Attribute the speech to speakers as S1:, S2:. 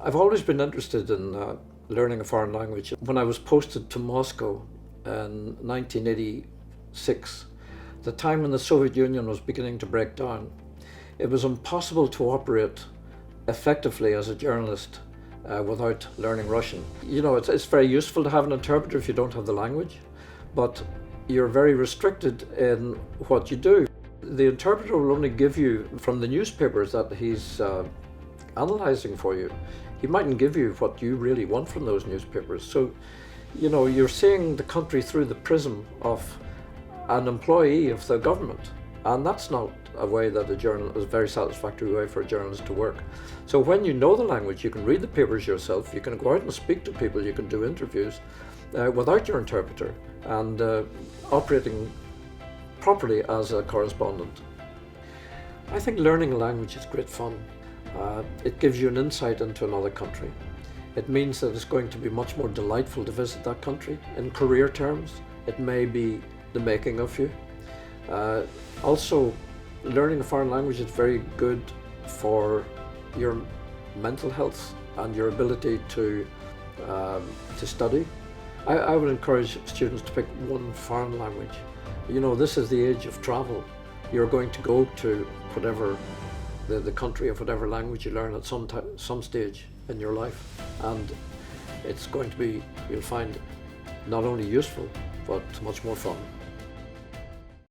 S1: I've always been interested in learning a foreign language. When I was posted to Moscow in 1986, the time when the Soviet Union was beginning to break down, it was impossible to operate effectively as a journalist without learning Russian. You know, it's very useful to have an interpreter if you don't have the language, but you're very restricted in what you do. The interpreter will only give you from the newspapers that he's analysing for you. He mightn't give you what you really want from those newspapers. So, you know, you're seeing the country through the prism of an employee of the government. And that's not a way that a very satisfactory way for a journalist to work. So when you know the language, you can read the papers yourself, you can go out and speak to people, you can do interviews without your interpreter and operating properly as a correspondent. I think learning a language is great fun. It gives you an insight into another country. It means that it's going to be much more delightful to visit that country. In career terms, it may be the making of you. Also, learning a foreign language is very good for your mental health and your ability to study. I would encourage students to pick one foreign language. You know, this is the age of travel. You're going to go to whatever the country of whatever language you learn at some stage in your life, and it's going to be, you'll find, not only useful but much more fun.